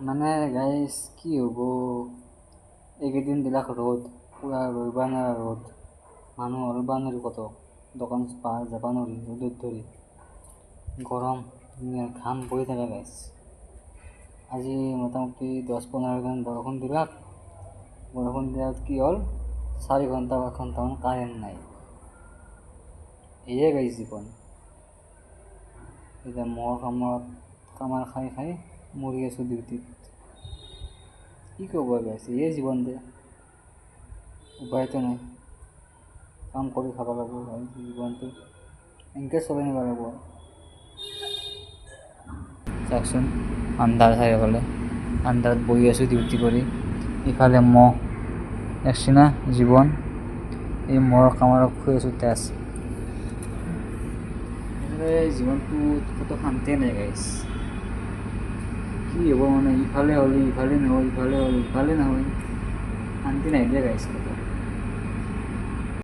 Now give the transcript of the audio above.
মানে গাইজ কি হ'ব, এইকেইদিন বিলাক ৰ'দ, পূৰা ৰ'দবা নোৱাৰা ৰ'দ, মানুহ ওলবা নোৱাৰি ক'তো, দোকান যাবা নোৱাৰি ৰ'দত ধৰি, গৰম ঘাম বৈ থাকে গাইজ। আজি মোটামুটি 10-15 দিন বৰষুণ দিলাক, বৰষুণ দিয়াত কি হ'ল 4 ঘণ্টা 5 ঘণ্টামান কাৰেণ্ট নাই। এয়ে গাইজ জীৱন। এতিয়া মহৰ কামাৰ খাই খাই মৰি আছোঁ ডিউটিত। কি ক'ব গাইজ, এয়ে জীৱন দে, উপায়তো নাই, কাম কৰি খাব লাগিব জীৱনটো, এনেকৈ চলাই নিব লাগিব। চাওকচোন আন্ধাৰ চাৰিওফালে, আন্ধাৰত বহি আছোঁ ডিউটি কৰি, ইফালে মহ দেখছি না জীৱন, এই মহৰ কামোৰত শুই আছোঁ তেজ। জীৱনটোত ক'তো শান্তিয়ে নাই গাইজ। কি হ'ব মানে, ইফালে হ'লে ইফালে নহয়, ইফালে হ'লে ইফালে নহয়, শান্তি নাই দিয়া গাইজ ক'তো।